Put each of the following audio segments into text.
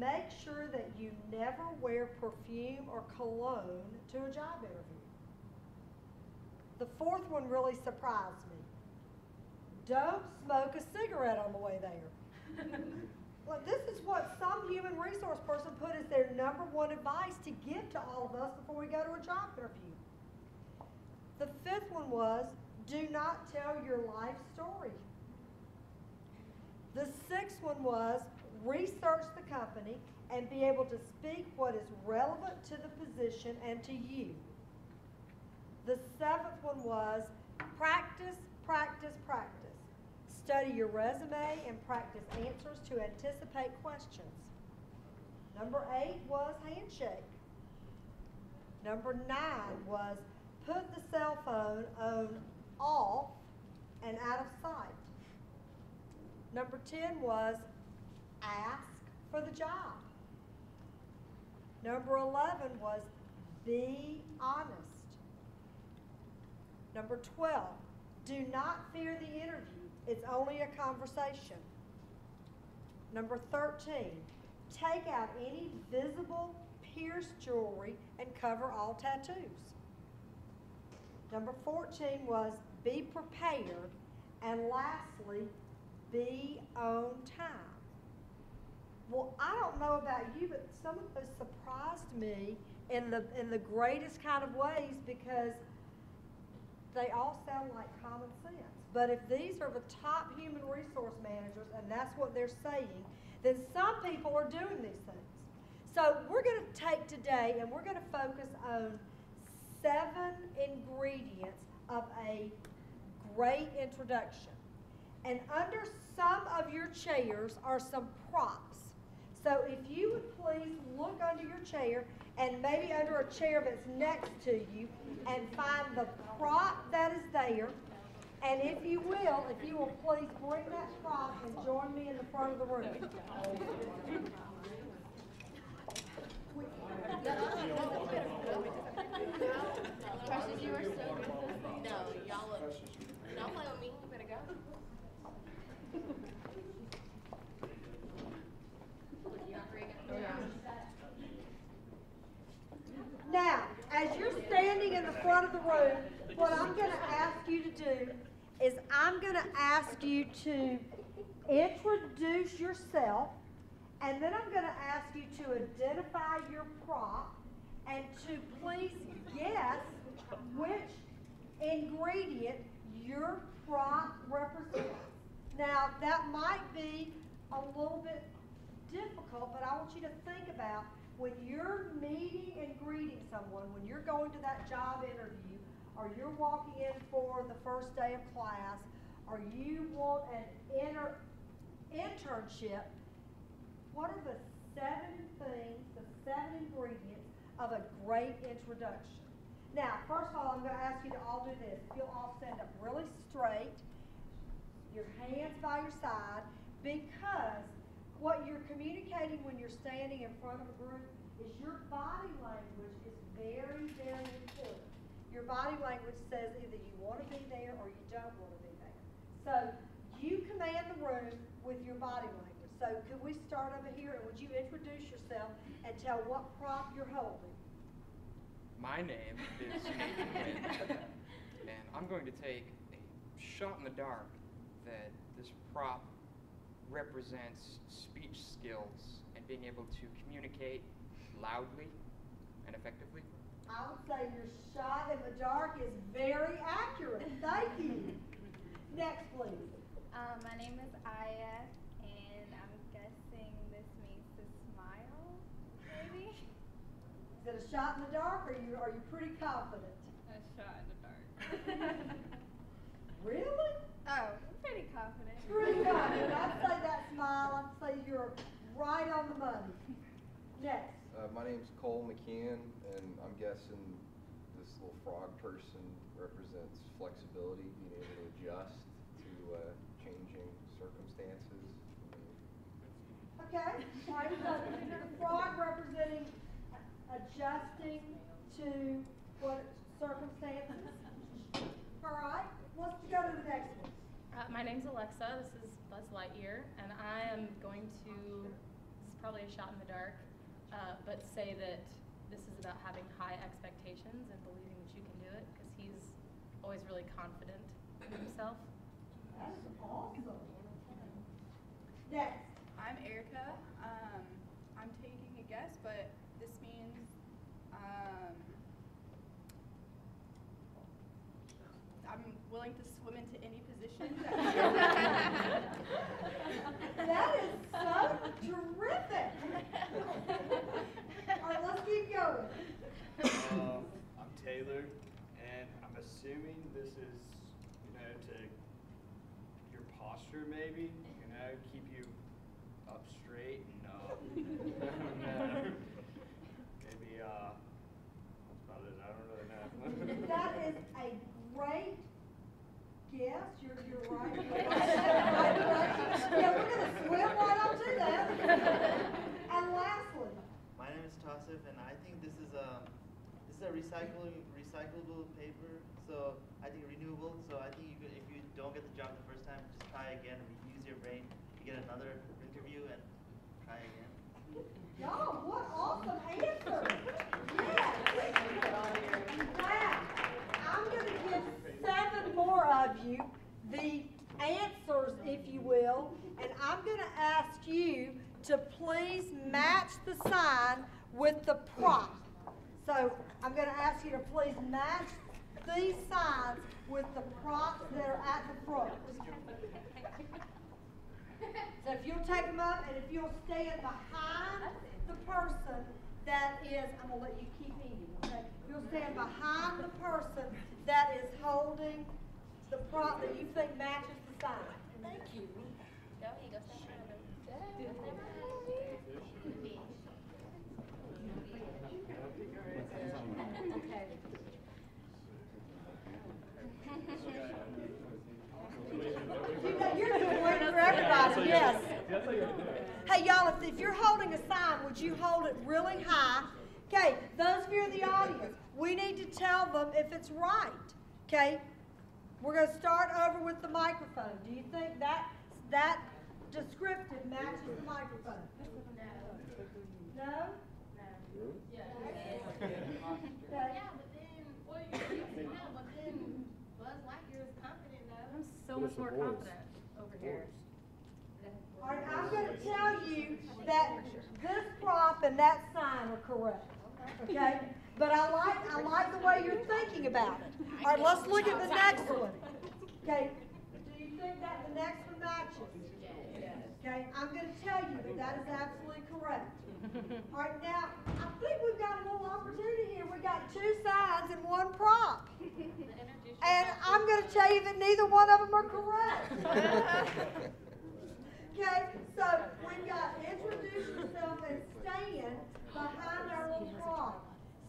make sure that you never wear perfume or cologne to a job interview. The fourth one really surprised me. Don't smoke a cigarette on the way there. Well, this is what some human resource person put as their #1 advice to give to all of us before we go to a job interview. The fifth one was, do not tell your life story. The sixth one was, research the company and be able to speak what is relevant to the position and to you. The seventh one was, practice, practice, practice. Study your resume and practice answers to anticipate questions. Number 8 was handshake. Number 9 was, put the cell phone on off and out of sight. Number 10 was, ask for the job. Number 11 was, be honest. Number 12, do not fear the interview. It's only a conversation. Number 13, take out any visible pierced jewelry and cover all tattoos. Number 14 was, be prepared. And lastly, be on time. Well, I don't know about you, but some of those surprised me in the greatest kind of ways, because they all sound like common sense. But if these are the top human resource managers and that's what they're saying, then some people are doing these things. So we're going to take today and we're going to focus on 7 ingredients of a great introduction. And under some of your chairs are some props. So if you would please look under your chair and maybe under a chair that's next to you and find the prop that is there. And if you will please bring that prop and join me in the front of the room. Precious, you are so good. No, y'all look. Don't play with me. You better go. Now, as you're standing in the front of the room, what I'm going to ask you to do is I'm going to ask you to introduce yourself, and then I'm going to ask you to identify your prop and to please guess which ingredient your prop represents. Now, that might be a little bit difficult, but I want you to think about when you're meeting and greeting someone, when you're going to that job interview, or you're walking in for the first day of class, or you want an internship, what are the 7 things, the 7 ingredients of a great introduction? Now, first of all, I'm going to ask you to all do this. You'll all stand up really straight, your hands by your side, because what you're communicating when you're standing in front of a group is your body language is very, very important. Your body language says either you want to be there or you don't want to be there. So you command the room with your body language. So could we start over here, and would you introduce yourself and tell what prop you're holding? My name is Nathan Wynn, and I'm going to take a shot in the dark that this prop represents speech skills and being able to communicate loudly and effectively. I would say your shot in the dark is very accurate. Thank you. Next, please. My name is Aya, and I'm guessing this means to smile, maybe? Is it a shot in the dark, or are you pretty confident? A shot in the dark. Really? Oh, I'm pretty confident. Pretty confident. I'd say that smile. I'd say you're right on the money. Next. My name's Cole McKeon, and I'm guessing this little frog person represents flexibility, being able to adjust to changing circumstances. Okay. All right. So the frog representing adjusting to what circumstances. All right. Let's go to the next one. My name's Alexa. This is Buzz Lightyear, and I am going to probably a shot in the dark, but say that this is about having high expectations and believing that you can do it, because he's always really confident in himself. That is awesome. Next. I'm Erica. I'm taking a guess, but this means I'm willing to swim into any position. That is so terrific. All right, let's keep going. I'm Taylor, and I'm assuming this is, to your posture maybe, keep you up straight and, maybe, that's about it, I don't really know. That is a great guess. You're right. Yeah, we're gonna swim right on to that. And lastly. My name is Tassif, and I think this is a recyclable paper. So I think renewable. So I think if you don't get the job the first time, just try again. Use your brain. You get another interview and try again. Y'all, what awesome answers. Yes. Wow. I'm gonna give 7 more of you the answers, if you will, and I'm gonna ask you to please match the sign with the prop. So I'm going to ask you to please match these signs with the props that are at the front. So if you'll take them up and if you'll stand behind the person that is, I'm going to let you keep eating, okay? You'll stand behind the person that is holding the prop that you think matches the sign. Thank you. Go ahead, go stand behind them. Okay. You're doing great for everybody, yes. Hey, y'all, if you're holding a sign, would you hold it really high? Okay, those of you in the audience, we need to tell them if it's right, okay? We're going to start over with the microphone. Do you think that descriptive matches the microphone? No. No? Yeah. Okay. Yeah, but then, well, but then Buzz Lightyear is confident though. I'm so much more confident over here. All right, I'm going to tell you that this prop and that sign are correct, okay? But I like the way you're thinking about it. All right, let's look at the next one. Okay, do you think that the next one matches? Okay, I'm going to tell you that that is absolutely correct. All right, now, I think we've got a little opportunity here. We've got 2 signs and 1 prop. And I'm going to tell you that neither one of them are correct. Okay, so we've got introduce yourself and stand behind our little frog.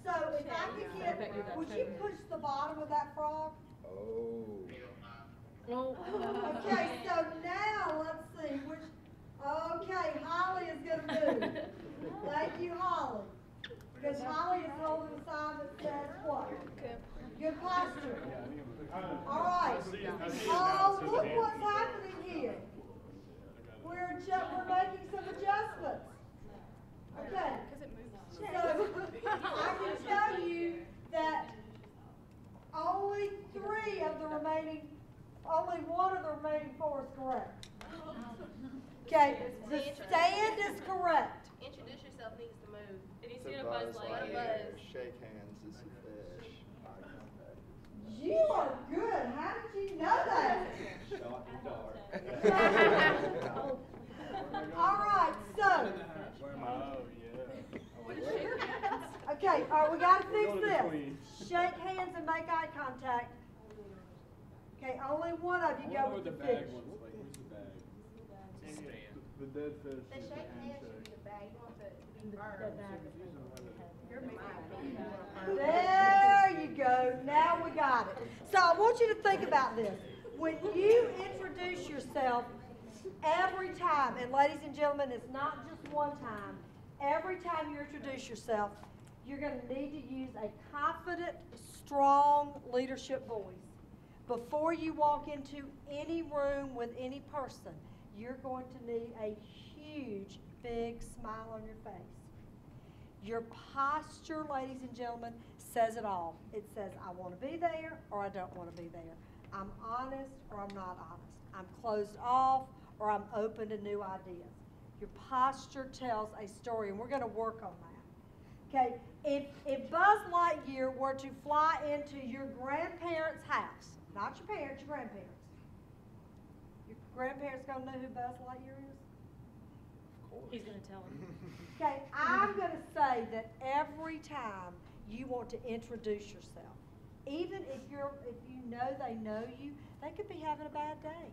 So if I could get, would you push the bottom of that frog? Oh. Okay, so now let's see which, okay, Holly is going to move. Thank you, Holly. Because Holly is holding a sign that says what? Good posture. All right. Oh, look what's happening here. We're making some adjustments. Okay. So I can tell you that only 3 of the remaining, only 1 of the remaining 4 is correct. Okay, the stand is correct. Introduce yourself needs to move. Did you It's see a a Buzz Buzz Lightyear? Lightyear. Shake hands is a fish. Eye contact. You are good. How did you know that? Shot in the dark. All right, so. Oh, yeah. Okay, all right, we got to fix Go to this. between. Shake hands and make eye contact. Okay, only one of you go with the fish. Where's the bag? Stand. The dead fish. The is shake the hands should be the bag. You want the bird. There you go. Now we got it. So I want you to think about this. When you introduce yourself every time, and ladies and gentlemen, it's not just one time, every time you introduce yourself, you're going to need to use a confident, strong leadership voice. Before you walk into any room with any person, you're going to need a huge, big smile on your face. Your posture, ladies and gentlemen, says it all. It says, I want to be there or I don't want to be there. I'm honest or I'm not honest. I'm closed off or I'm open to new ideas. Your posture tells a story, and we're going to work on that. Okay, if Buzz Lightyear were to fly into your grandparents' house, not your parents, your grandparents. Your grandparents going to know who Buzz Lightyear is? He's going to tell him. Okay, I'm going to say that every time you want to introduce yourself, even if you know they know you, they could be having a bad day.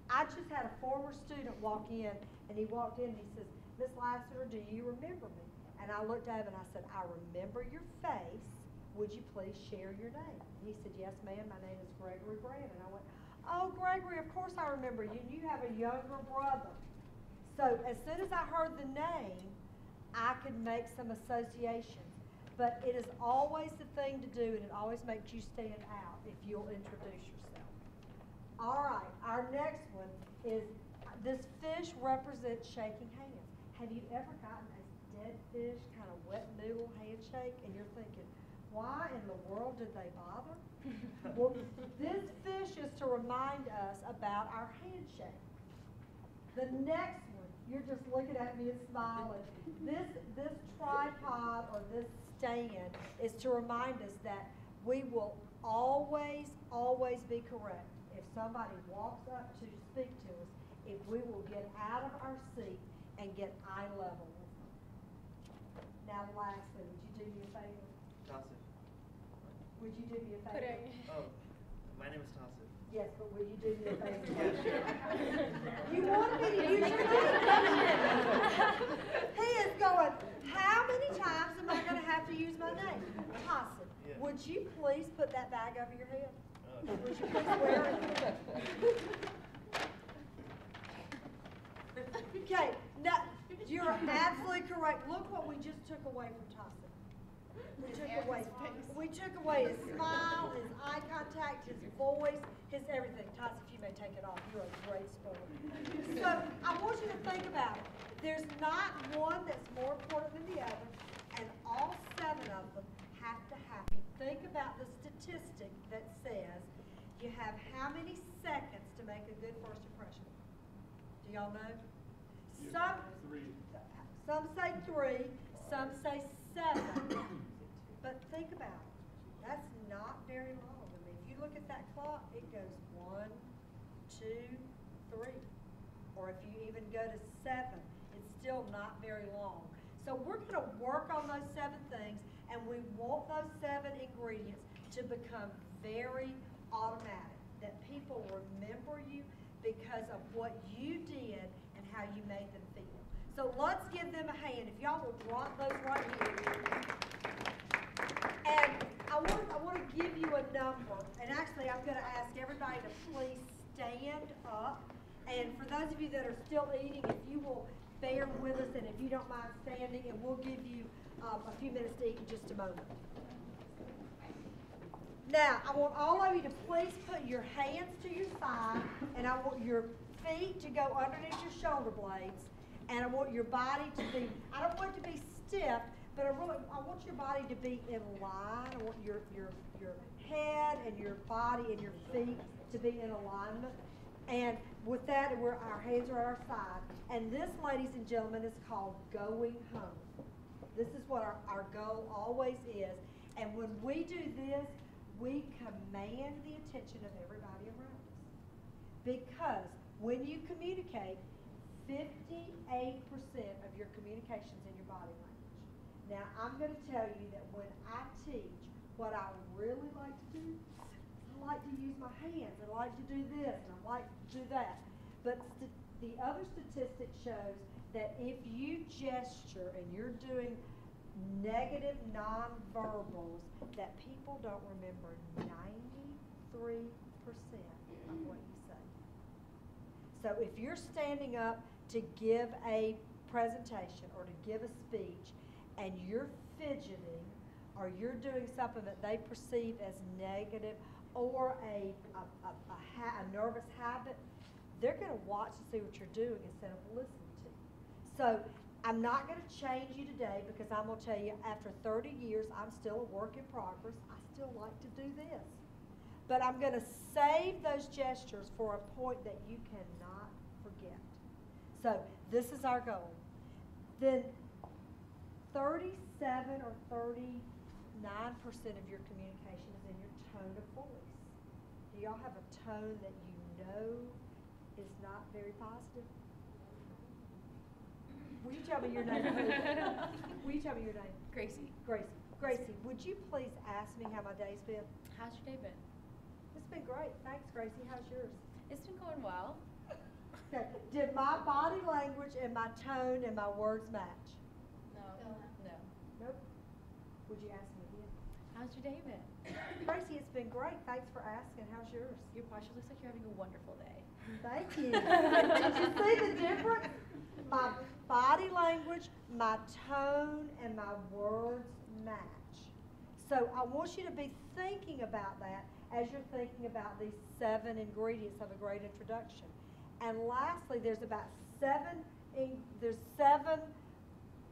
I just had a former student walk in, and he walked in and he says, Miss Lassiter, do you remember me? And I looked at him and I said, I remember your face. Would you please share your name? He said, yes, ma'am, my name is Gregory Brand. And I went, oh, Gregory, of course I remember you. You have a younger brother. So as soon as I heard the name, I could make some associations. But it is always the thing to do, and it always makes you stand out if you'll introduce yourself. All right, our next one is, this fish represents shaking hands. Have you ever gotten a dead fish, kind of wet noodle handshake, and you're thinking, why in the world did they bother? Well, this fish is to remind us about our handshake. The next one, you're just looking at me and smiling. This tripod or this stand is to remind us that we will always, always be correct. If somebody walks up to speak to us, if we will get out of our seat and get eye level with them. Now lastly, would you do me a favor? Tasif. Would you do me a favor? Oh, my name is Tasif. Yes, but will you do me a favor? Yeah, sure. You want me to use your name, don't you? He is going, how many times am I going to have to use my name? Tasif, Yeah. would you please put that bag over your head? Oh. Would you please wear it? Okay, now, you're absolutely correct. Look what we just took away from Tasif. We took away his smile, his eye contact, his voice, his everything. Tasif, you may take it off. You're a great sport. So I want you to think about it. There's not one that's more important than the other, and all 7 of them have to happen. Think about the statistic that says you have how many seconds to make a good first impression? Do y'all know? Some say 3, some say 7. But think about it. That's not very long. I mean, if you look at that clock, it goes 1, 2, 3. Or if you even go to 7, it's still not very long. So we're going to work on those 7 things, and we want those 7 ingredients to become very automatic, that people remember you because of what you did and how you made them feel. So let's give them a hand. If y'all will drop those right here. And I want to give you a number. And actually, I'm going to ask everybody to please stand up. And for those of you that are still eating, if you will bear with us, and if you don't mind standing, and we'll give you a few minutes to eat in just a moment. Now, I want all of you to please put your hands to your side, and I want your feet to go underneath your shoulder blades, and I want your body to be, I don't want it to be stiff, but I want your body to be in line. I want your head and your body and your feet to be in alignment. And with that, our hands are at our side. And this, ladies and gentlemen, is called going home. This is what our goal always is. And when we do this, we command the attention of everybody around us. Because when you communicate, 58% of your communication's in your body language. Now, I'm going to tell you that when I teach, what I really like to do, I like to use my hands, I like to do this, and I like to do that. But the other statistic shows that if you gesture and you're doing negative nonverbals, that people don't remember 93% of what you say. So if you're standing up to give a presentation or to give a speech and you're fidgeting or you're doing something that they perceive as negative or a nervous habit, they're going to watch and see what you're doing instead of listening to you. So I'm not going to change you today because I'm going to tell you after 30 years, I'm still a work in progress. I still like to do this. But I'm going to save those gestures for a point that you cannot forget. So this is our goal. Then 37 or 39% of your communication is in your tone of voice. Do y'all have a tone that you know is not very positive? Will you tell me your name? Will you tell me your name? Gracie. Gracie. Gracie, would you please ask me how my day's been? How's your day been? It's been great. Thanks, Gracie. How's yours? It's been going well. Okay. Did my body language and my tone and my words match? No. No. Nope. Would you ask me again? How's your day been? Gracie, it's been great. Thanks for asking. How's yours? Your posture looks like you're having a wonderful day. Thank you. Did you see the difference? My body language, my tone, and my words match. So I want you to be thinking about that as you're thinking about these 7 ingredients of a great introduction. And lastly, there's about 7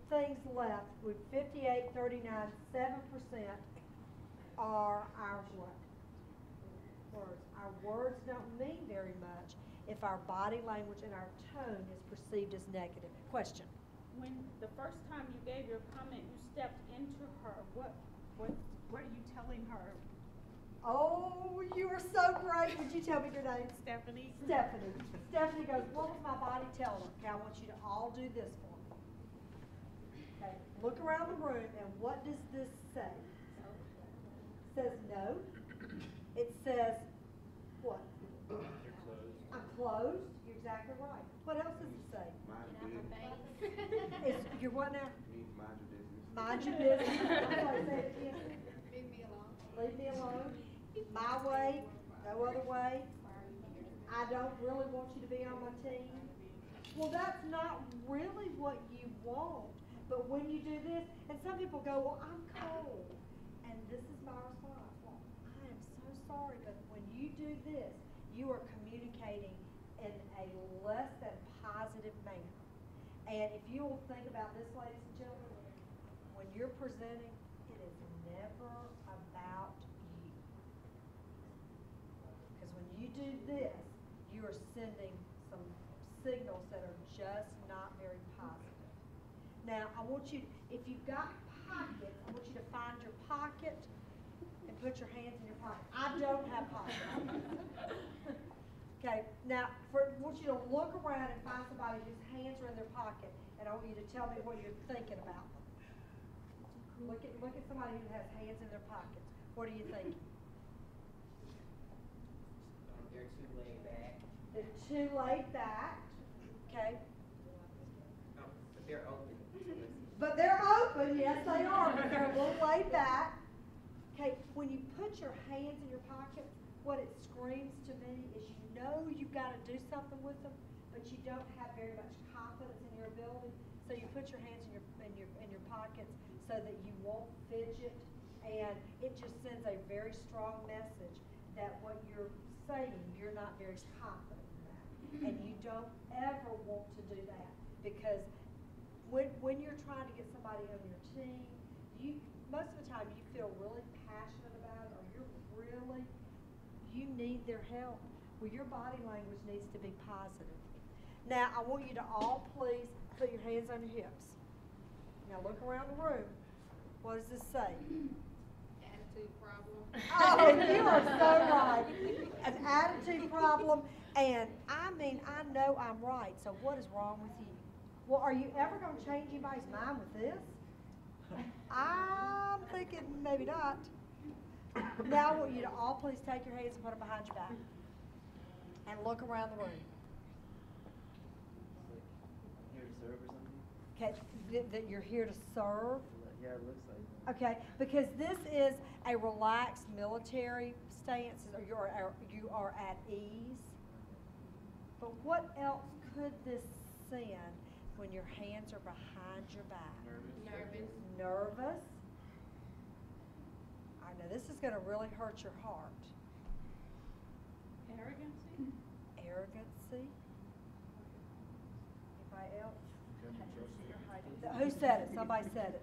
things left with 58, 39, 7% are our what? Words. Our words don't mean very much if our body language and our tone is perceived as negative. Question. When the first time you gave your comment, you stepped into her. What are you telling her? Oh, you are so great. Would you tell me your name? Stephanie. Stephanie. Stephanie goes, what was my body telling her? Okay, I want you to all do this for me. Okay, look around the room, and what does this say? It says no. It says what? I'm closed. You're exactly right. What else does it say? You're what now? Mind your business. I'm sorry, say it again. Leave me alone. Leave me alone. My way, no other way. I don't really want you to be on my team. Well, that's not really what you want. But when you do this, and some people go, well, I'm cold. And this is my response. Well, I am so sorry, but when you do this, you are communicating in a less than positive manner. And if you will think about this, ladies and gentlemen, when you're presenting, it is never about you. Because when you do this, you are sending some signals that are just not very positive. Now, I want you, if you've got pockets, I want you to find your pocket and put your hands in your pocket. I don't have pockets. Okay, now, I want you to look around and find somebody whose hands are in their pocket, and I want you to tell me what you're thinking about them. Look at somebody who has hands in their pockets. What are you thinking? They're too laid back. They're too laid back. Okay. No, but they're open. But they're open, yes they are, but they're a little laid back. Okay, when you put your hands in your pockets, what it screams to me is you know you've got to do something with them, but you don't have very much confidence in your ability. So you put your hands in your pockets so that you won't fidget, and it just sends a very strong message that what you're saying, you're not very confident in that. And you don't ever want to do that, because when you're trying to get somebody on your team, most of the time you feel really passionate about it, or you need their help. Well, your body language needs to be positive. Now, I want you to all please put your hands on your hips. Now look around the room. What does this say? Attitude problem. Oh, you are so right. An attitude problem, and I mean, I know I'm right, so what is wrong with you? Well, are you ever going to change anybody's mind with this? I'm thinking maybe not. Now I want you to all please take your hands and put them behind your back. And look around the room. Here to serve or something? Okay, that you're here to serve. Yeah, it looks like that. Okay, because this is a relaxed military stance, or you are at ease. But what else could this send when your hands are behind your back? Nervous. Nervous. I know this is going to really hurt your heart. Arrogancy. Arrogancy. Who said it? Somebody said it.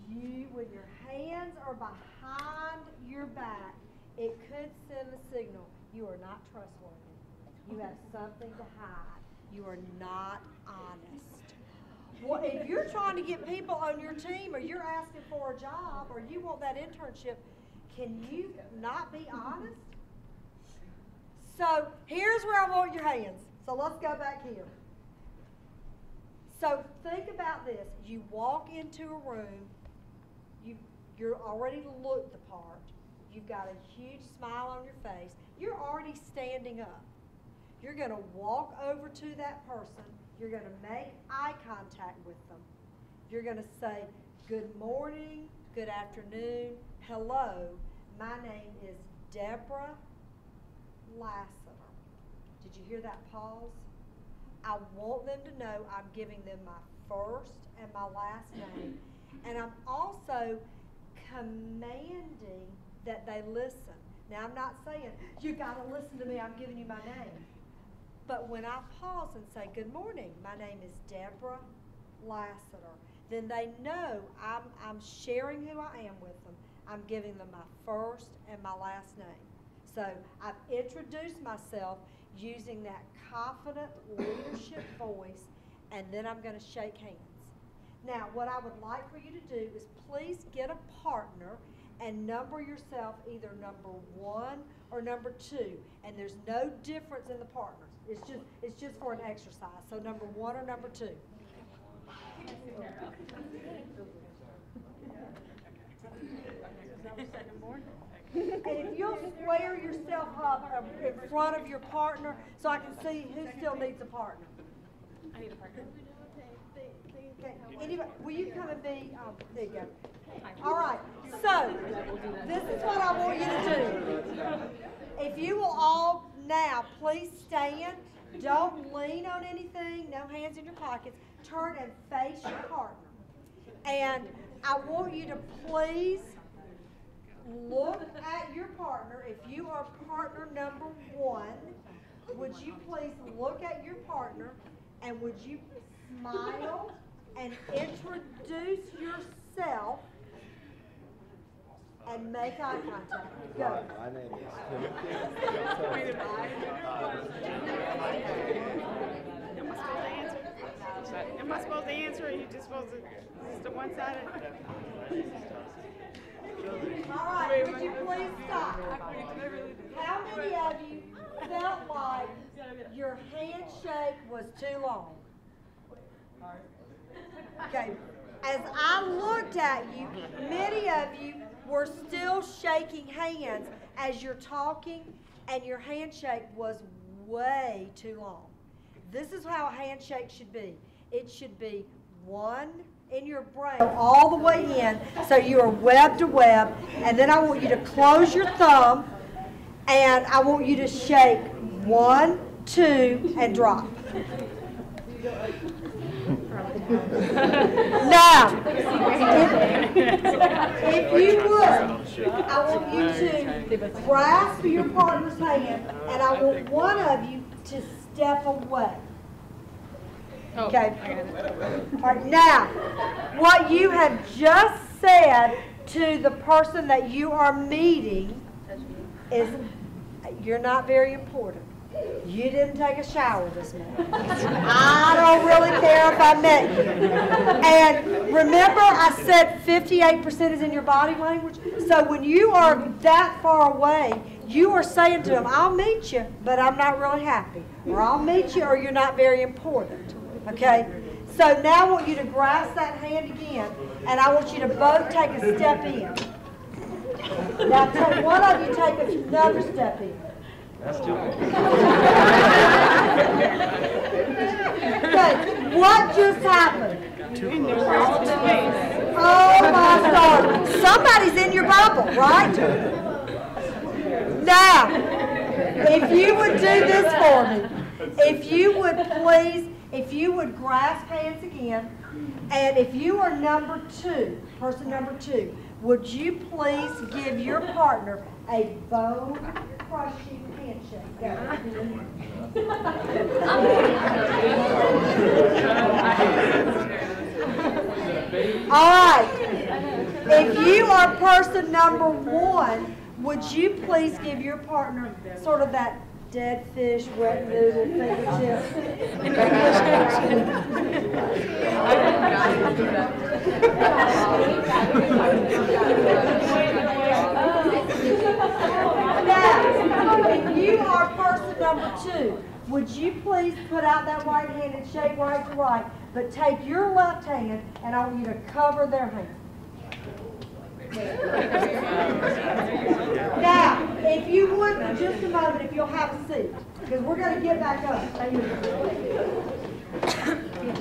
You, when your hands are behind your back, it could send a signal. You are not trustworthy. You have something to hide. You are not honest. Well, if you're trying to get people on your team, or you're asking for a job, or you want that internship, can you not be honest? So here's where I want your hands. So let's go back here. So think about this. You walk into a room, you're already looked the part. You've got a huge smile on your face. You're already standing up. You're going to walk over to that person. You're going to make eye contact with them. You're going to say, good morning, good afternoon, hello. My name is Debra Lassiter. Did you hear that pause? I want them to know I'm giving them my first and my last name. And I'm also commanding that they listen. Now, I'm not saying, you got to listen to me, I'm giving you my name. But when I pause and say, good morning, my name is Debra Lassiter, then they know I'm sharing who I am with them. I'm giving them my first and my last name. So I've introduced myself using that confident leadership voice, and then I'm going to shake hands. Now, what I would like for you to do is please get a partner and number yourself either number 1 or number 2. And there's no difference in the partners. It's just for an exercise. So number 1 or number 2. And if you'll square yourself up in front of your partner so I can see who still needs a partner. I need a partner. Okay. Anybody, will you come and be, there you go. All right, so this is what I want you to do. If you will all now please stand, don't lean on anything, no hands in your pockets, turn and face your partner. And I want you to please look at your partner. If you are partner number 1, would you please look at your partner and would you smile and introduce yourself and make eye contact. Go. My name is Am I supposed to answer, or are you just supposed to, just the one-sided? All right, would you please stop? How many of you felt like your handshake was too long? Okay, as I looked at you, many of you were still shaking hands as you're talking, and your handshake was way too long. This is how a handshake should be. It should be one in your brain all the way in, so you are web to web, and then I want you to close your thumb, and I want you to shake 1, 2, and drop. Now, if you would, I want you to grasp your partner's hand, and I want one of you to step away. Okay? All right, now, what you have just said to the person that you are meeting is, you're not very important. You didn't take a shower this morning. I don't really care if I met you. And remember, I said 58% is in your body language? So when you are that far away, you are saying to them, I'll meet you, but I'm not really happy. Or I'll meet you, or you're not very important. Okay? So now I want you to grasp that hand again, and I want you to both take a step in. Now one of you take another step in. That's too much. Okay, what just happened? Too close. Oh my God. Somebody's in your bubble, right? Now, if you would do this for me, if you would please, if you would grasp hands again, and if you are number 2, person number 2, would you please give your partner a bone-crushing handshake? Go. All right. If you are person number 1, would you please give your partner sort of that dead fish, wet noodle fingertip? Now, if you are person number 2, would you please put out that right hand and shake right to right, but take your left hand and I want you to cover their hand. Now, if you would, for just a moment, if you'll have a seat, because we're going to get back up.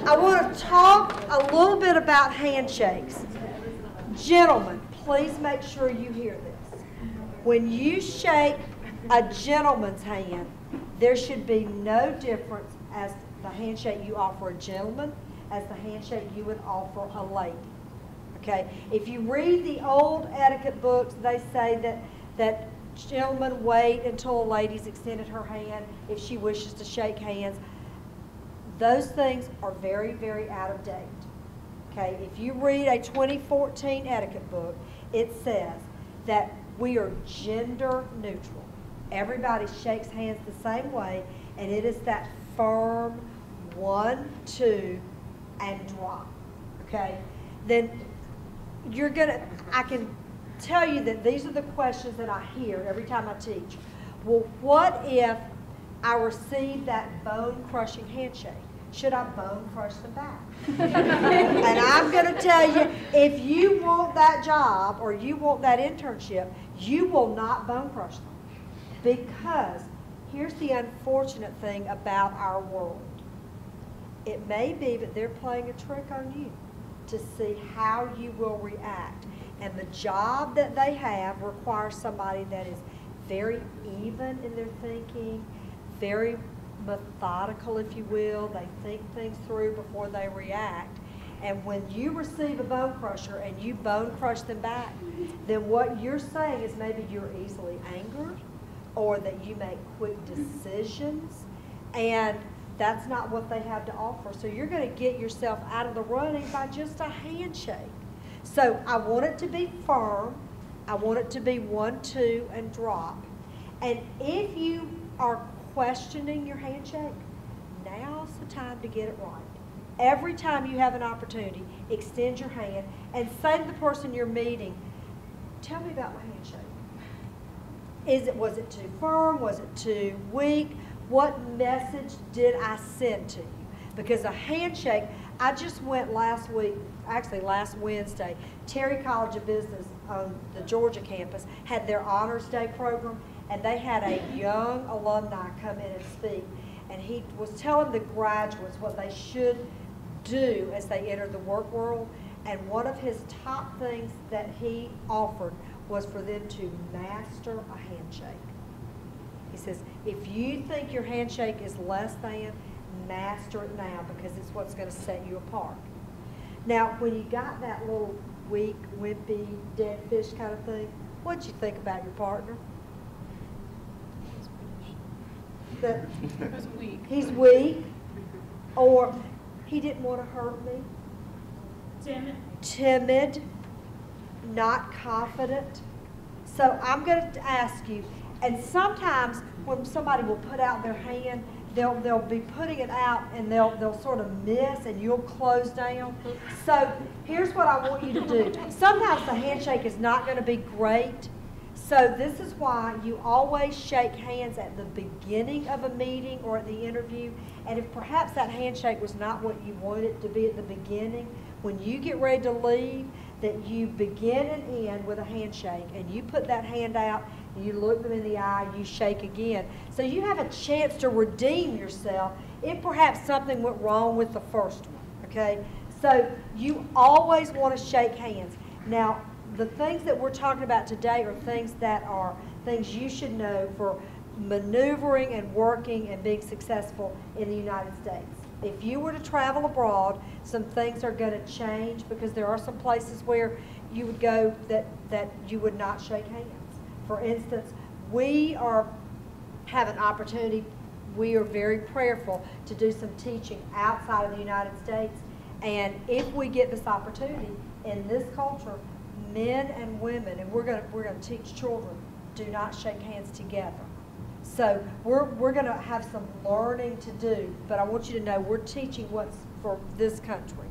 I want to talk a little bit about handshakes. Gentlemen, please make sure you hear this. When you shake a gentleman's hand, there should be no difference as the handshake you offer a gentleman as the handshake you would offer a lady. Okay? If you read the old etiquette books, they say that gentlemen wait until a lady's extended her hand if she wishes to shake hands. Those things are very, very out of date. Okay? If you read a 2014 etiquette book, it says that we are gender neutral. Everybody shakes hands the same way, and it is that firm 1, 2, and drop. Okay? Then you're gonna, I can tell you that these are the questions that I hear every time I teach. Well, what if I receive that bone-crushing handshake? Should I bone crush them back? And I'm going to tell you, if you want that job or you want that internship, you will not bone crush them. Because here's the unfortunate thing about our world. It may be that they're playing a trick on you to see how you will react. And the job that they have requires somebody that is very even in their thinking, very methodical, if you will. They think things through before they react. And when you receive a bone crusher and you bone crush them back, then what you're saying is maybe you're easily angered or that you make quick decisions, and that's not what they have to offer. So you're going to get yourself out of the running by just a handshake. So I want it to be firm. I want it to be 1, 2, and drop. And if you are questioning your handshake, now's the time to get it right. Every time you have an opportunity, extend your hand and say to the person you're meeting, tell me about my handshake. Was it too firm? Was it too weak? What message did I send to you? Because a handshake, I just went last week, actually last Wednesday, Terry College of Business on the Georgia campus had their Honors Day program, and they had a young alumni come in and speak, and he was telling the graduates what they should do as they enter the work world, and one of his top things that he offered was for them to master a handshake. He says, if you think your handshake is less than, master it now, because it's what's going to set you apart. Now, when you got that little weak, wimpy, dead fish kind of thing, what'd you think about your partner? That he's weak, or he didn't want to hurt me. Timid, not confident. So I'm going to ask you, and sometimes when somebody will put out their hand, they'll be putting it out and they'll sort of miss and you'll close down. So here's what I want you to do. Sometimes the handshake is not going to be great. So this is why you always shake hands at the beginning of a meeting or at the interview. And if perhaps that handshake was not what you wanted it to be at the beginning, when you get ready to leave, that you begin and end with a handshake, and you put that hand out, and you look them in the eye, you shake again. So you have a chance to redeem yourself if perhaps something went wrong with the first one, okay? So you always want to shake hands. Now, the things that we're talking about today are things that are things you should know for maneuvering and working and being successful in the United States. If you were to travel abroad, some things are going to change because there are some places where you would go that you would not shake hands. For instance, we have an opportunity, we are very prayerful to do some teaching outside of the United States, and if we get this opportunity, in this culture, men and women, and we're gonna teach children, do not shake hands together. So we're gonna have some learning to do, but I want you to know we're teaching what's for this country.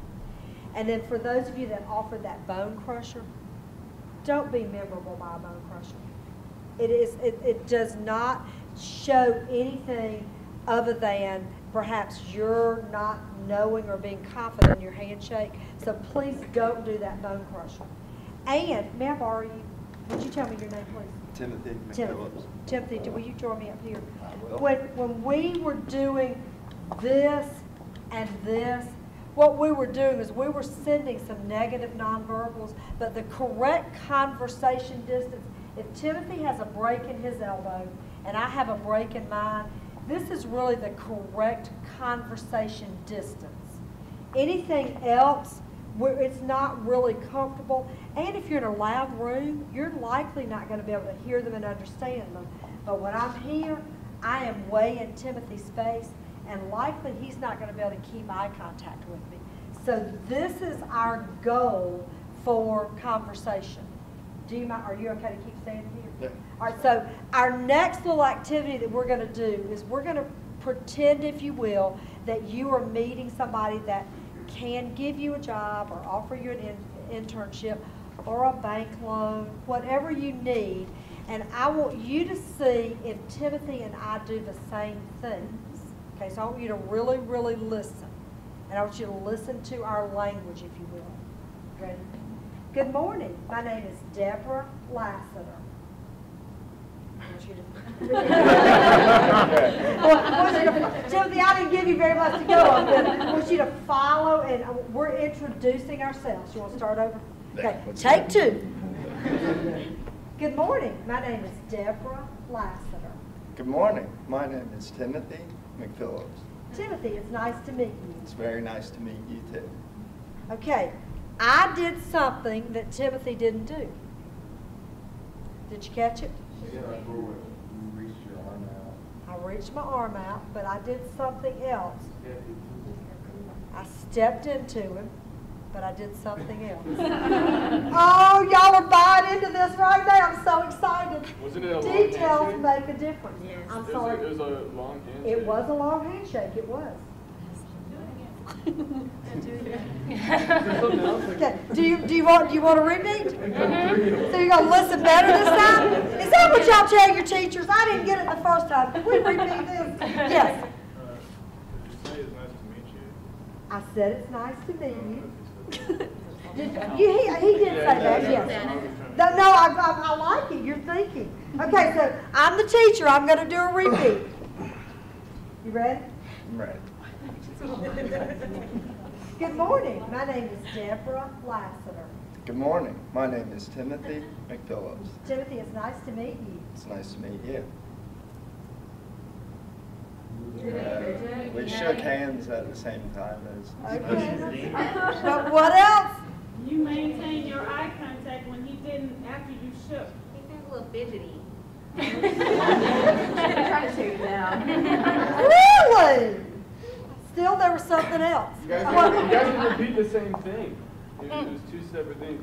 And then for those of you that offered that bone crusher, don't be memorable by a bone crusher. It does not show anything other than perhaps you're not knowing or being confident in your handshake. So please don't do that bone crusher. And may I borrow you? Would you tell me your name, please? Timothy Timothy. McPhillips. Timothy, will you join me up here? I will. When we were doing this and this, what we were doing is we were sending some negative nonverbals, but the correct conversation distance, if Timothy has a break in his elbow and I have a break in mine, this is really the correct conversation distance. Anything else, where it's not really comfortable, and if you're in a loud room, you're likely not going to be able to hear them and understand them. But when I'm here, I am way in Timothy's face, and likely he's not going to be able to keep eye contact with me. So this is our goal for conversation. Are you okay to keep standing here? Yeah. All right, so our next little activity that we're going to do is we're going to pretend, if you will, that you are meeting somebody that can give you a job or offer you an internship or a bank loan, whatever you need. And I want you to see if Timothy and I do the same things. Okay, so I want you to really, really listen. And I want you to listen to our language, if you will. Ready? Good morning. My name is Debra Lassiter. Timothy, I didn't give you very much to go on, but I want you to follow, and we're introducing ourselves. You want to start over? Okay, take two. Good morning. My name is Debra Lassiter. Good morning. My name is Timothy McPhillips. Timothy, it's nice to meet you. It's very nice to meet you too. Okay, I did something that Timothy didn't do. Did you catch it? Yeah, you reached your arm out. I reached my arm out, but I did something else. I stepped into him, but I did something else. Oh, y'all are buying into this right now. I'm so excited. Wasn't it a long Details handshake? make a difference. Yes. I'm sorry. It was a long handshake. It was a long handshake. It was. Okay. Do you want to repeat? So you're gonna listen better this time? Is that what y'all tell your teachers? I didn't get it the first time. Can we repeat this? Yes. I said it's nice to meet you. He did say that, yes. No, I like it. You're thinking. Okay, so I'm the teacher. I'm going to do a repeat. You ready? I'm ready. Good morning. My name is Debra Lassiter. Good morning. My name is Timothy McPhillips. Timothy, it's nice to meet you. It's nice to meet you. We shook hands at the same time as. Okay. But what else? You maintained your eye contact when he didn't after you shook. He seems a little fidgety. Trying to take it down. Really? Still, there was something else. You guys can repeat the same thing. It was two separate things.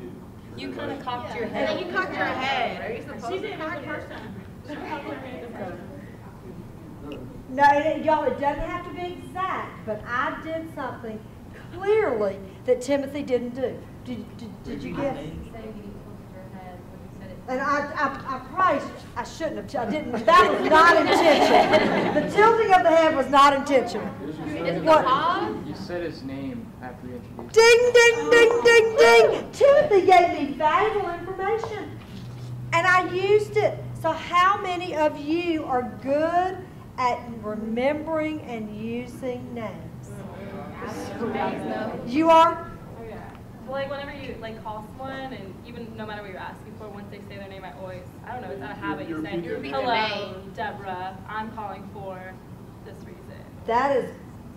You kind of cocked your And head. then you cocked your head. Are you She supposed did to it cock the your first time. She cocked her head the first time. No, y'all, it doesn't have to be exact, but I did something clearly that Timothy didn't do. Did you get it? And I probably, I shouldn't have, I didn't, that was not intentional. The tilting of the head was not intentional. What? You said his name after you introduced Ding, ding, ding, ding, ding. Timothy gave me valuable information, and I used it. So how many of you are good at remembering and using names? You are? Well, like whenever you like call someone, and even no matter what you're asking for, once they say their name, I always, I don't know, it's out of habit. You say, repeat the "Hello, name. Deborah. I'm calling for this reason." That is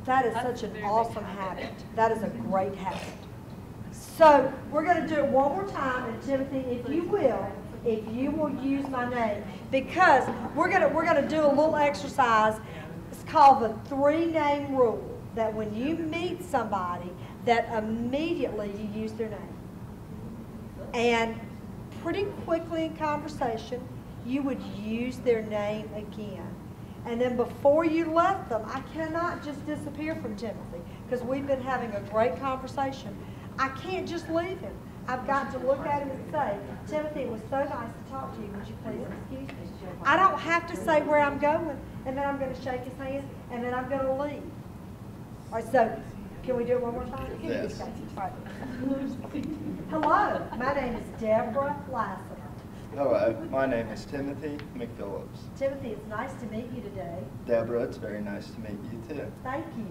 That's such an a very big awesome habit. habit. That is a great habit. So we're going to do it one more time, and Timothy, if you will use my name, because we're gonna do a little exercise. It's called the 3-name rule. That when you meet somebody, that immediately you use their name. And pretty quickly in conversation, you would use their name again. And then before you left them, I cannot just disappear from Timothy because we've been having a great conversation. I can't just leave him. I've got to look at him and say, Timothy, it was so nice to talk to you. Would you please excuse me? I don't have to say where I'm going, and then I'm going to shake his hand, and then I'm going to leave. All right, so can we do it one more time? Yes. All right. Hello, my name is Debra Lassiter. Hello, my name is Timothy McPhillips. Timothy, it's nice to meet you today. Deborah, it's very nice to meet you too. Thank you.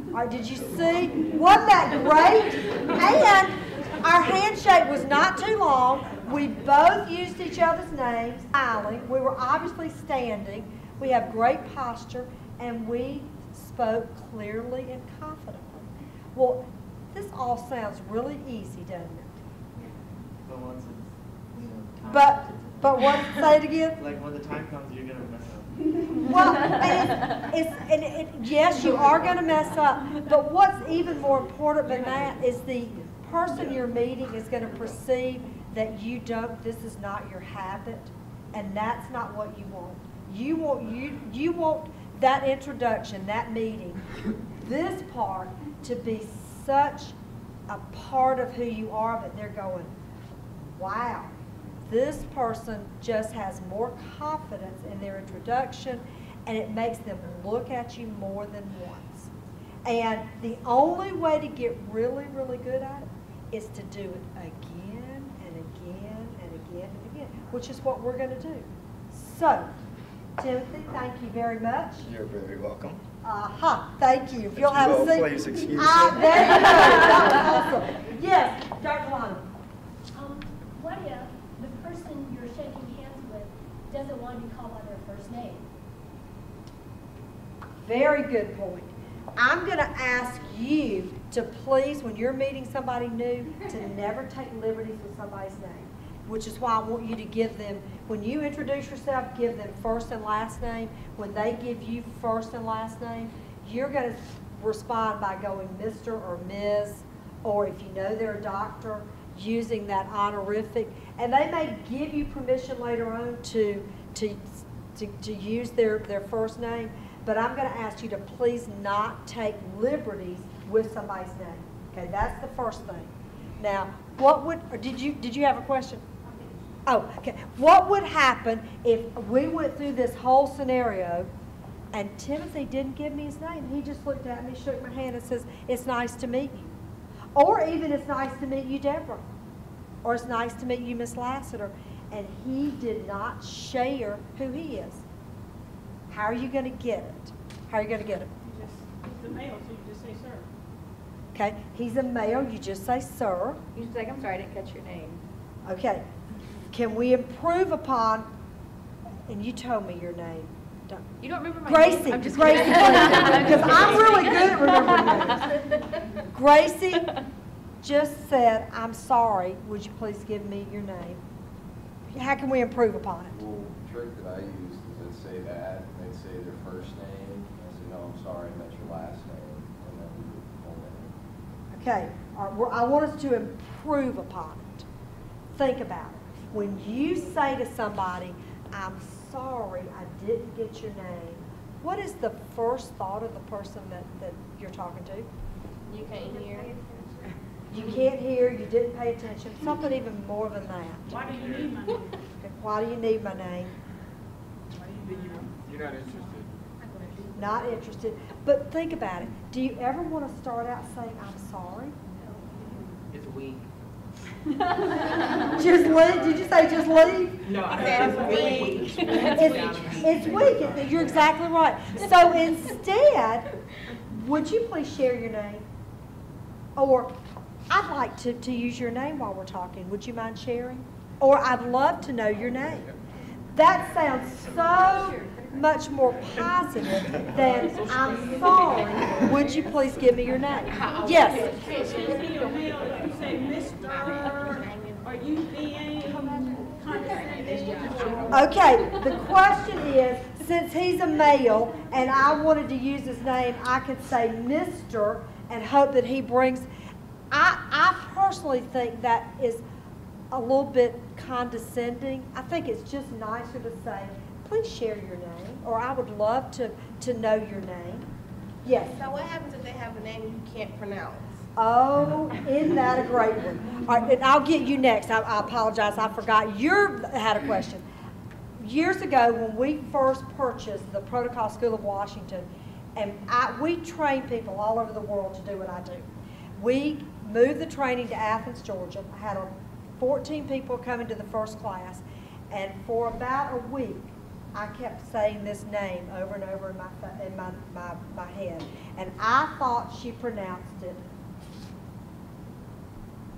All right, did you see? Wasn't that great? And our handshake was not too long. We both used each other's names, smiling. We were obviously standing. We have great posture, and we spoke clearly and confidently. Well, this all sounds really easy, doesn't it? But once it's, But what? Say it again. like when the time comes, you're gonna mess up. Well, yes, you are going to mess up. But what's even more important than that is the person you're meeting is going to perceive that you don't. This is not your habit, and that's not what you want. You want that introduction, that meeting, this part to be such a part of who you are that they're going, wow. This person just has more confidence in their introduction, and it makes them look at you more than once. And the only way to get really, really good at it is to do it again and again and again and again, which is what we're going to do. So, Timothy, thank you very much. You're very welcome. Thank you. If If you'll you have will, a seat. please excuse me. There you go. That was awesome. Yes, Dr. Lonnie. What if the person you're shaking hands with doesn't want to be called by their first name? Very good point. I'm going to ask you to please, when you're meeting somebody new, to never take liberties with somebody's name, which is why I want you to give them, when you introduce yourself, give them first and last name. When they give you first and last name, you're going to respond by going Mr. or Ms., or if you know they're a doctor, using that honorific. And they may give you permission later on to use their first name, but I'm going to ask you to please not take liberties with somebody's name. Okay, that's the first thing. Now, what would, or did you have a question? Oh, okay. What would happen if we went through this whole scenario and Timothy didn't give me his name? He just looked at me, shook my hand, and says, "It's nice to meet you." Or even, "It's nice to meet you, Deborah." Or, "It's nice to meet you, Miss Lassiter." And he did not share who he is. How are you going to get it? How are you going to get it? He's a male, so you just say sir. Okay, he's a male, you just say sir. You just like, I'm sorry, I didn't catch your name. Okay, can we improve upon, and you told me your name. Don't, You don't remember my Gracie, name? I'm just Gracie, kidding. because I'm really good at remembering names. Gracie just said, "I'm sorry, would you please give me your name?" How can we improve upon it? Well, the trick that I used is I'd say that, and they'd say their first name, and I say, "No, I'm sorry, that's your last name," and then we would pull name. Okay, I want us to improve upon it. Think about it. When you say to somebody, "I'm sorry, I didn't get your name," what is the first thought of the person that you're talking to? You can't hear. You can't hear, you didn't pay attention, something even more than that. Why do you need my name? Okay, why do you need my name? You're not interested. Not interested. But think about it. Do you ever want to start out saying, "I'm sorry"? It's weak. Just leave? Did you say just leave? No, I said it's weak. It's weak. You're exactly right. So instead, would you please share your name? Or, "I'd like to use your name while we're talking. Would you mind sharing?" Or, "I'd love to know your name." That sounds so much more positive than, "I'm sorry, would you please give me your name?" Yes? Since you're male, you say Mr. Are you being condescending? Okay, the question is, since he's a male and I wanted to use his name, I could say Mr. and hope that he brings, I personally think that is a little bit condescending. I think it's just nicer to say, please share your name, or I would love to know your name. Yes? Now, what happens if they have a name you can't pronounce? Oh, isn't that a great one? All right, and I'll get you next. I apologize, I forgot. You had a question. Years ago, when we first purchased the Protocol School of Washington, and we train people all over the world to do what I do. We moved the training to Athens, Georgia. I had 14 people coming to the first class, and for about a week, I kept saying this name over and over in my head, and I thought she pronounced it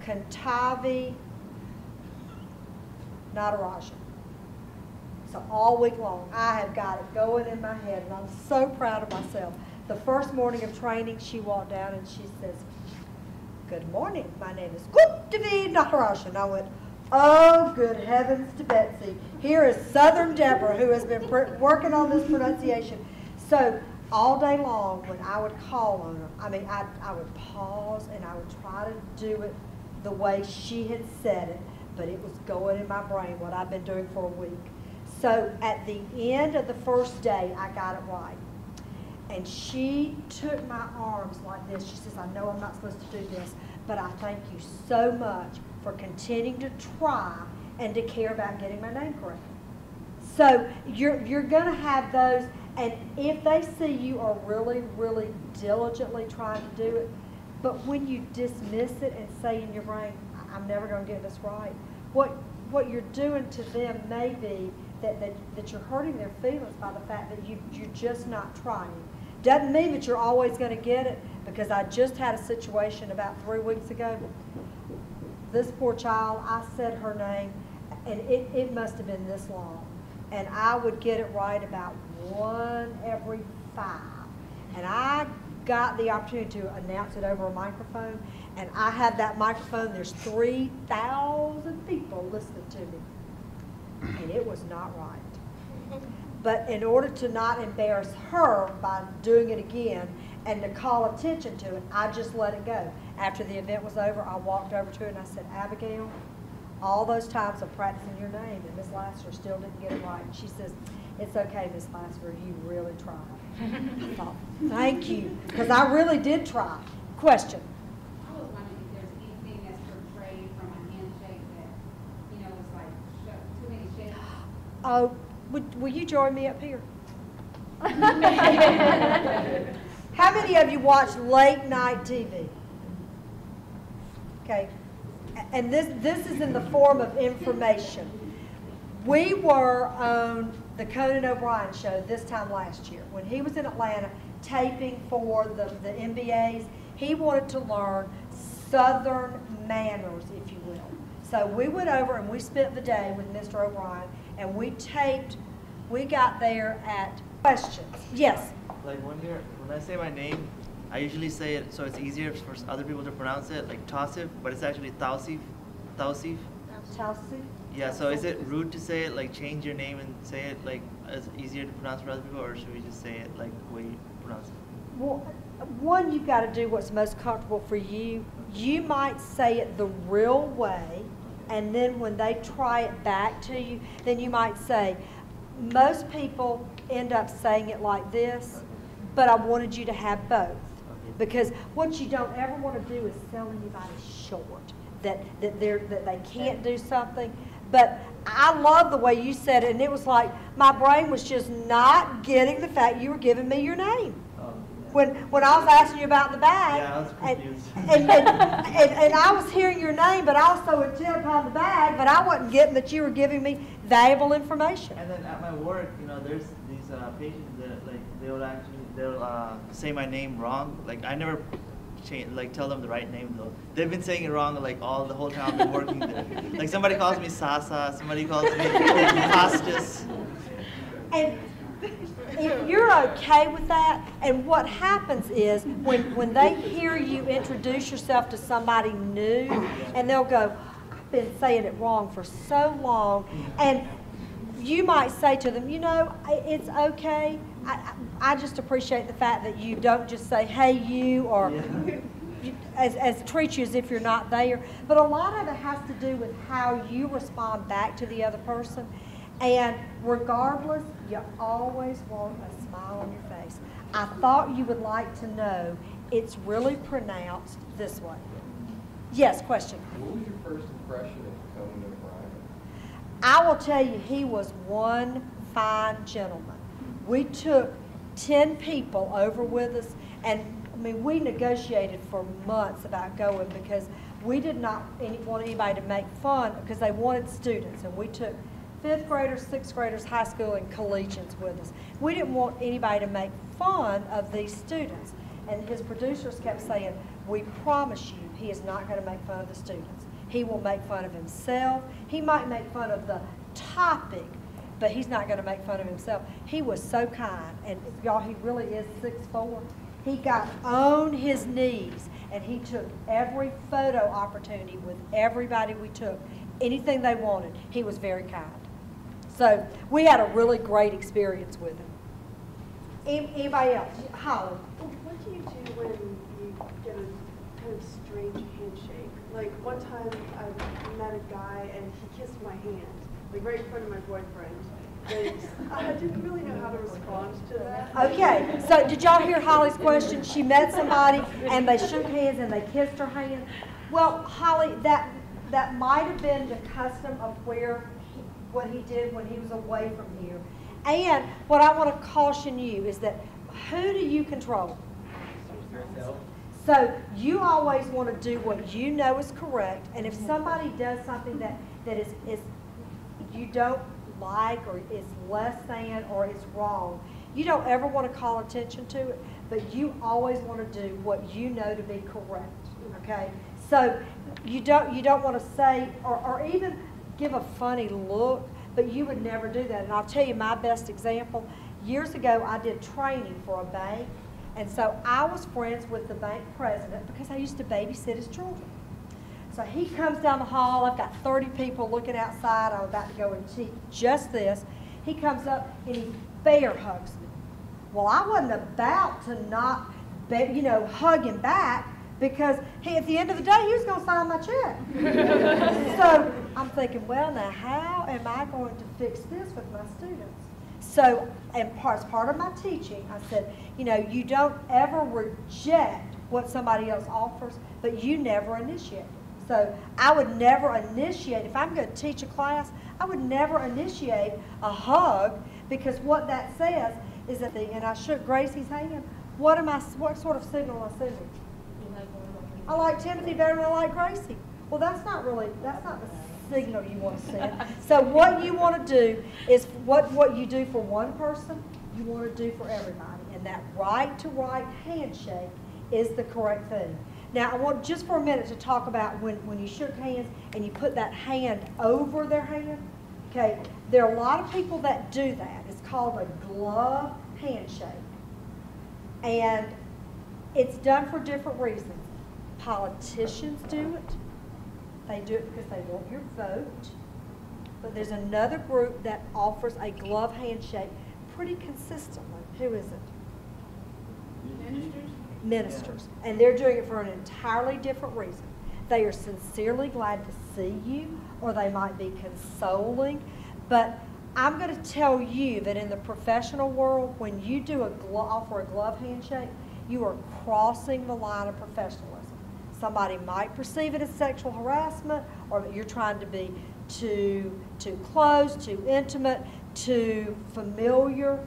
Kantavi Natarajan. So all week long, I have got it going in my head, and I'm so proud of myself. The first morning of training, she walked down and she says, "Good morning, my name is Kantavi Natarajan." I went, oh, good heavens to Betsy. Here is Southern Deborah, who has been working on this pronunciation. So all day long, when I would call on her, I mean, I would pause and I would try to do it the way she had said it, but it was going in my brain, what I've been doing for a week. So at the end of the first day, I got it right. And she took my arms like this. She says, I know I'm not supposed to do this, but I thank you so much for continuing to try and to care about getting my name correct. So you're going to have those, and if they see you are really, really diligently trying to do it, but when you dismiss it and say in your brain, I'm never going to get this right, what you're doing to them may be that you're hurting their feelings by the fact that you're just not trying. Doesn't mean that you're always going to get it, because I just had a situation about 3 weeks ago. This poor child, I said her name, and it must have been this long. And I would get it right about 1 every 5. And I got the opportunity to announce it over a microphone, and I had that microphone, there's 3,000 people listening to me. And it was not right. But in order to not embarrass her by doing it again and to call attention to it, I just let it go. After the event was over, I walked over to her and I said, Abigail, all those times of practicing your name, and Miss Lassiter still didn't get it right. And she says, it's okay, Miss Lassiter, you really tried. I thought, thank you, because I really did try. Question. I was wondering if there's anything that's portrayed from a handshake that, you know, it's like too many shakes. Oh, will you join me up here? How many of you watch late night TV? Okay, and this is in the form of information. We were on the Conan O'Brien show this time last year. When he was in Atlanta taping for the MBAs, he wanted to learn Southern manners, if you will. So we went over and we spent the day with Mr. O'Brien, and we got there at questions. Yes? Like when I say my name, I usually say it so it's easier for other people to pronounce it, like Tausif, but it's actually Tausif. Tausif? Tausif? Yeah, so is it rude to say it, like change your name and say it like it's easier to pronounce for other people, or should we just say it like the way you pronounce it? Well, one, you've got to do what's most comfortable for you. You might say it the real way, and then when they try it back to you, then you might say, most people end up saying it like this, but I wanted you to have both. Because what you don't ever want to do is sell anybody short, that they can't do something. But I love the way you said it, and it was like my brain was just not getting the fact you were giving me your name. When I was asking you about the bag, yeah, I was confused. and I was hearing your name, but also intent upon the bag, but I wasn't getting that you were giving me valuable information. And then at my work, you know, there's these patients that like they'll say my name wrong. Like I never tell them the right name though. They've been saying it wrong like the whole time I've been working there. Like somebody calls me Sasa, somebody calls me Costas. And if you're okay with that, and what happens is when they hear you introduce yourself to somebody new, and they'll go, I've been saying it wrong for so long, and you might say to them, you know, it's okay. I just appreciate the fact that you don't just say, hey, you, or as treat you as if you're not there. But a lot of it has to do with how you respond back to the other person. And regardless, you always want a smile on your face. I thought you would like to know it's really pronounced this way. Yes, question. What was your first impression of Conan O'Brien? I will tell you, he was one fine gentleman. We took 10 people over with us, and I mean, we negotiated for months about going because we did not want anybody to make fun because they wanted students, and we took 5th graders, 6th graders, high school, and collegians with us. We didn't want anybody to make fun of these students. And his producers kept saying, we promise you he is not going to make fun of the students. He will make fun of himself. He might make fun of the topic, but he's not going to make fun of himself. He was so kind. And y'all, he really is 6'4". He got on his knees, and he took every photo opportunity with everybody we took. Anything they wanted, he was very kind. So we had a really great experience with him. Anybody else? Holly. What do you do when you get a kind of strange handshake? Like one time I met a guy and he kissed my hand, like right in front of my boyfriend. And I didn't really know how to respond to that. Okay, so did y'all hear Holly's question? She met somebody and they shook hands and they kissed her hand. Well, Holly, that might have been the custom of what he did when he was away from here. And what I want to caution you is that who do you control? Yourself. So you always want to do what you know is correct, and if somebody does something that is you don't like or is less than or is wrong, you don't ever want to call attention to it, but you always want to do what you know to be correct. Okay? So you don't want to say or even give a funny look, but you would never do that. And I'll tell you my best example. Years ago, I did training for a bank, and so I was friends with the bank president because I used to babysit his children. So he comes down the hall. I've got 30 people looking outside. I'm about to go and teach just this. He comes up and he bear hugs me. Well, I wasn't about to not, hug him back because at the end of the day, he was going to sign my check. So I'm thinking, well, now how am I going to fix this with my students? So, as part of my teaching, I said, you don't ever reject what somebody else offers, but you never initiate it. So I would never initiate, if I'm going to teach a class, I would never initiate a hug because what that says is that and I shook Gracie's hand, what sort of signal am I sending? I like Timothy better than I like Gracie. Well, that's not the signal you want to send. So what you want to do is what you do for one person, you want to do for everybody. And that right-to-right handshake is the correct thing. Now, I want just for a minute to talk about when you shook hands and you put that hand over their hand. Okay, there are a lot of people that do that. It's called a glove handshake. And it's done for different reasons. Politicians do it. They do it because they want your vote. But there's another group that offers a glove handshake pretty consistently. Who is it? Ministers. Ministers. And they're doing it for an entirely different reason. They are sincerely glad to see you, or they might be consoling. But I'm going to tell you that in the professional world, when you do offer a glove handshake, you are crossing the line of professionalism. Somebody might perceive it as sexual harassment, or that you're trying to be too close, too intimate, too familiar,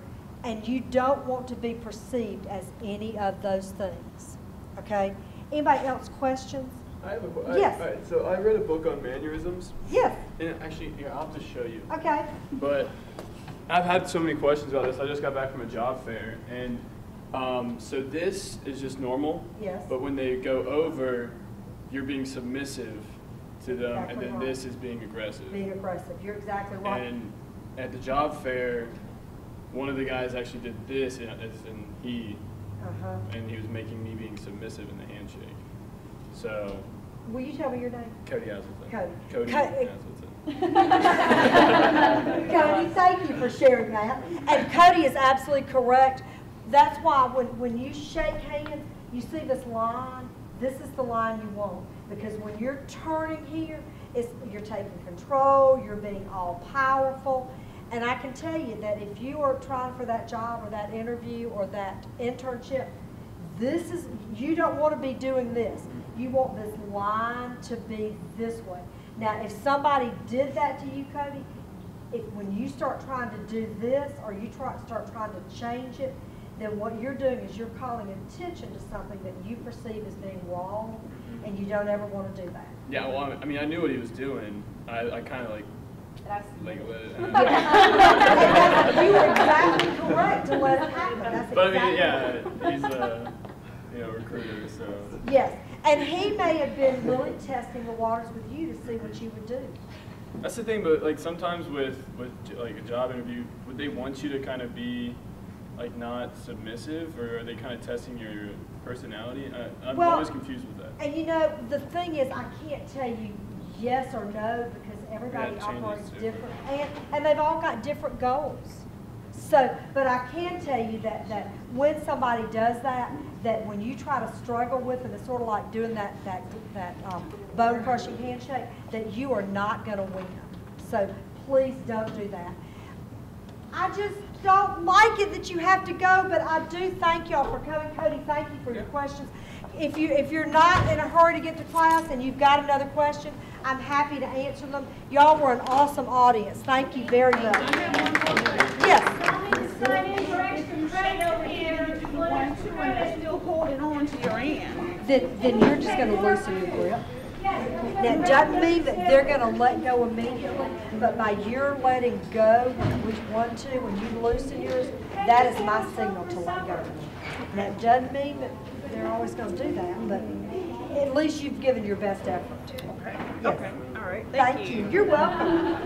and you don't want to be perceived as any of those things. Okay? Anybody else questions? I have a yes. All right, so I read a book on mannerisms. Yes. And actually, here, I'll just show you. Okay. But I've had so many questions about this. I just got back from a job fair, and so this is just normal. Yes. But when they go over, you're being submissive to them, Exactly and then right. this is being aggressive. Being aggressive. You're exactly right. And at the job fair, one of the guys actually did this, and he was making me being submissive in the handshake. So. Will you tell me your name? Cody Hazelton. Cody. Hazelton. Cody, thank you for sharing that. And Cody is absolutely correct. That's why when you shake hands, you see this line. this is the line you want. Because when you're turning here, you're taking control, you're being all powerful. And I can tell you that if you are trying for that job or that interview or that internship, you don't want to be doing this. You want this line to be this way. Now, if somebody did that to you, Cody, when you start trying to do this or you start trying to change it, then what you're doing is you're calling attention to something that you perceive as being wrong, and you don't ever want to do that. Yeah, well, I mean, I knew what he was doing. I kind of like let it You were exactly correct to let it happen. That's but exactly I mean, yeah, he's a recruiter, so. Yes, and he may have been really testing the waters with you to see what you would do. That's the thing, but like sometimes with like a job interview, would they want you to kind of be like not submissive, or are they kind of testing your personality? I'm always confused with that. And you know, the thing is, I can't tell you yes or no because everybody operates different, and they've all got different goals. So, but I can tell you that when somebody does that when you try to struggle with it, it's sort of like doing that bone-crushing handshake, that you are not going to win. So please don't do that. I just don't like it that you have to go, but I do thank y'all for coming. Cody, thank you for your questions. If you're not in a hurry to get to class and you've got another question, I'm happy to answer them. Y'all were an awesome audience. Thank you very much. Yes. Still holding on to your hand. Then you're just going to loosen your grip. Now, it doesn't mean that they're going to let go immediately, but by your letting go, which when you loosen yours, that is my signal to let go. Now, it doesn't mean that they're always going to do that, but at least you've given your best effort. Okay. Yes. Okay. All right. Thank you. You're welcome.